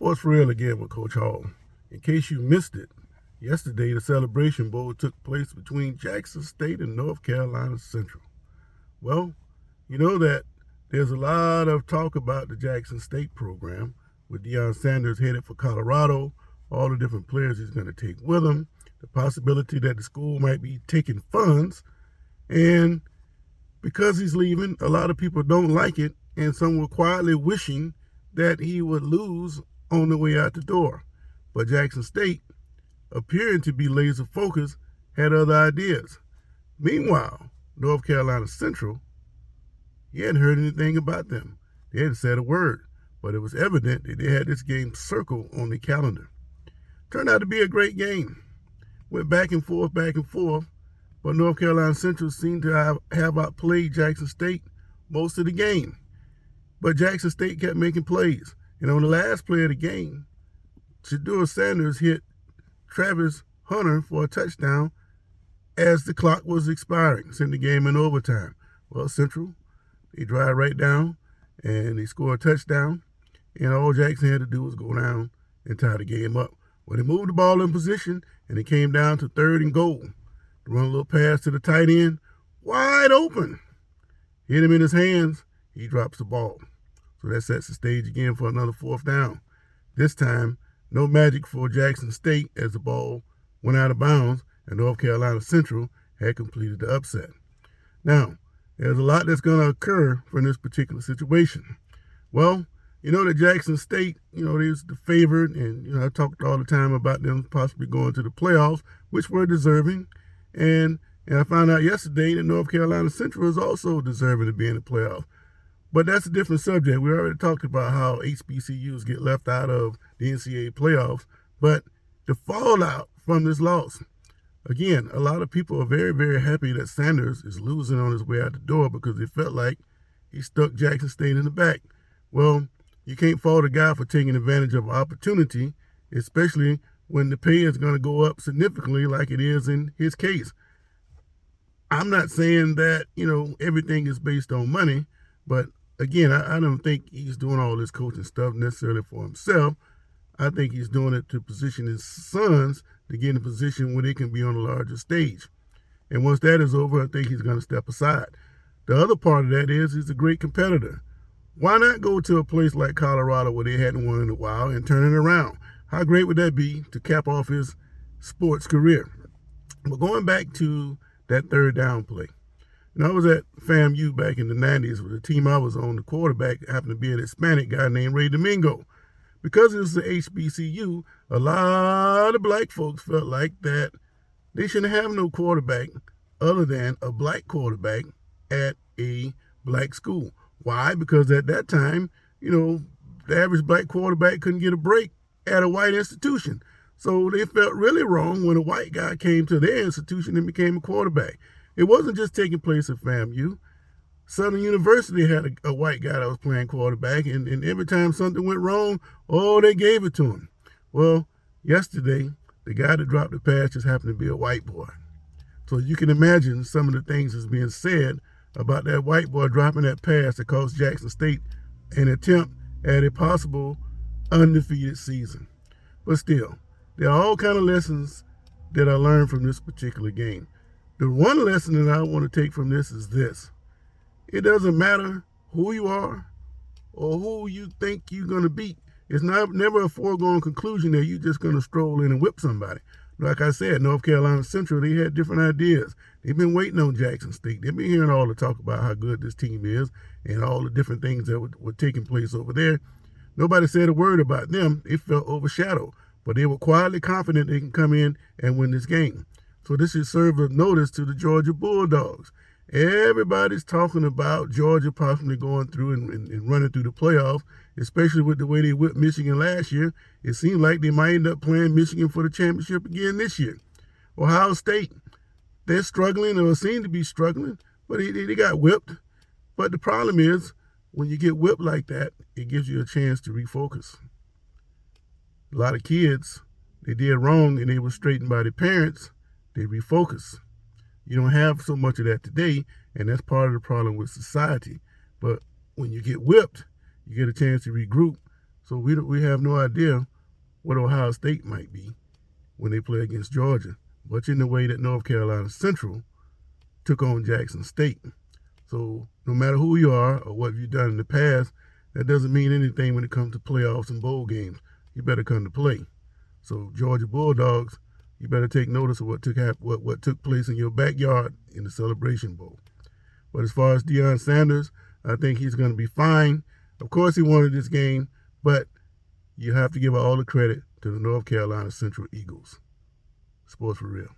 Sports for Real again with Coach Hall. In case you missed it, yesterday the Celebration Bowl took place between Jackson State and North Carolina Central. Well, you know that there's a lot of talk about the Jackson State program with Deion Sanders headed for Colorado, all the different players he's going to take with him, the possibility that the school might be taking funds, and because he's leaving, a lot of people don't like it, and some were quietly wishing that he would lose on the way out the door. But Jackson State, appearing to be laser focused, had other ideas. Meanwhile, North Carolina Central, he hadn't heard anything about them. They hadn't said a word, but it was evident that they had this game circled on the calendar. Turned out to be a great game. Went back and forth, but North Carolina Central seemed to have outplayed Jackson State most of the game. But Jackson State kept making plays. And on the last play of the game, Deion Sanders hit Travis Hunter for a touchdown as the clock was expiring, sent the game in overtime. Well, Central, they drive right down, and they score a touchdown, and all Jackson had to do was go down and tie the game up. When they moved the ball in position, and it came down to 3rd and goal, to run a little pass to the tight end, wide open. Hit him in his hands, he drops the ball. So that sets the stage again for another 4th down. This time, no magic for Jackson State as the ball went out of bounds and North Carolina Central had completed the upset. Now, there's a lot that's going to occur from this particular situation. Well, you know that Jackson State, they're the favorite, and I talked all the time about them possibly going to the playoffs, which were deserving. And I found out yesterday that North Carolina Central is also deserving to be in the playoffs. But that's a different subject. We already talked about how HBCUs get left out of the NCAA playoffs. But the fallout from this loss, again, a lot of people are very, very happy that Sanders is losing on his way out the door because they felt like he stuck Jackson State in the back. Well, you can't fault a guy for taking advantage of an opportunity, especially when the pay is going to go up significantly like it is in his case. I'm not saying that, everything is based on money, but again, I don't think he's doing all this coaching stuff necessarily for himself. I think he's doing it to position his sons to get in a position where they can be on a larger stage. And once that is over, I think he's going to step aside. The other part of that is he's a great competitor. Why not go to a place like Colorado where they hadn't won in a while and turn it around? How great would that be to cap off his sports career? But going back to that 3rd down play. I was at FAMU back in the 90s with the team I was on. The quarterback happened to be an Hispanic guy named Ray Domingo. Because it was the HBCU, a lot of black folks felt like that they shouldn't have no quarterback other than a black quarterback at a black school. Why? Because at that time, the average black quarterback couldn't get a break at a white institution. So they felt really wrong when a white guy came to their institution and became a quarterback. It wasn't just taking place at FAMU. Southern University had a white guy that was playing quarterback, and every time something went wrong, they gave it to him. Well, yesterday, the guy that dropped the pass just happened to be a white boy. So you can imagine some of the things that's being said about that white boy dropping that pass that cost Jackson State an attempt at a possible undefeated season. But still, there are all kind of lessons that I learned from this particular game. The one lesson that I want to take from this is this. It doesn't matter who you are or who you think you're going to beat. It's never a foregone conclusion that you're just going to stroll in and whip somebody. Like I said, North Carolina Central, they had different ideas. They've been waiting on Jackson State. They've been hearing all the talk about how good this team is and all the different things that were taking place over there. Nobody said a word about them. They felt overshadowed. But they were quietly confident they can come in and win this game. So this should serve as notice to the Georgia Bulldogs. Everybody's talking about Georgia possibly going through and running through the playoffs, especially with the way they whipped Michigan last year. It seems like they might end up playing Michigan for the championship again this year. Ohio State, they're struggling or seem to be struggling, but they got whipped. But the problem is, when you get whipped like that, it gives you a chance to refocus. A lot of kids, they did wrong and they were straightened by their parents. They refocus. You don't have so much of that today, and that's part of the problem with society. But when you get whipped, you get a chance to regroup, So we have no idea what Ohio State might be when they play against Georgia, much in the way that North Carolina Central took on Jackson State. So no matter who you are or what you've done in the past, that doesn't mean anything when it comes to playoffs and bowl games. You better come to play. So Georgia Bulldogs, you better take notice of what took place in your backyard in the Celebration Bowl. But as far as Deion Sanders, I think he's going to be fine. Of course, he wanted this game, but you have to give all the credit to the North Carolina Central Eagles. Sports for real.